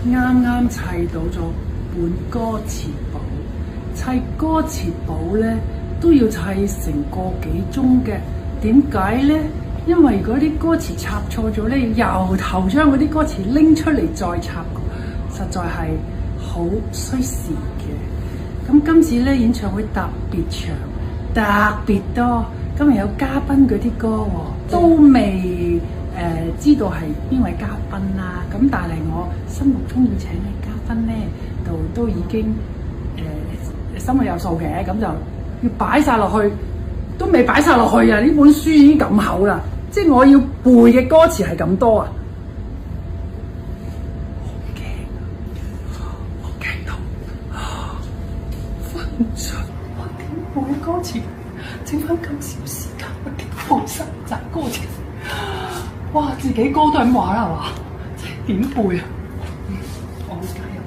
啱啱砌到咗本歌詞簿，砌歌詞簿咧都要砌成個幾鐘嘅。點解咧？因為嗰啲歌詞插錯咗咧，要由頭將嗰啲歌詞拎出嚟再插過，實在係好需時嘅。咁今次咧演唱會特別長，特別多。今日有嘉賓嗰啲歌喎，都未知道係邊位嘉賓啦。咁但係我心目中要請嘅嘉賓咧，都已經心裏有數嘅，咁就要擺晒落去。都未擺晒落去啊！呢本書已經咁厚啦，即係我要背嘅歌詞係咁多啊！我驚到瞓着，我點背歌詞？剩翻咁少時間，我點背晒集歌詞？哇！自己歌都係咁話啦，係嘛？點背啊？我會加油。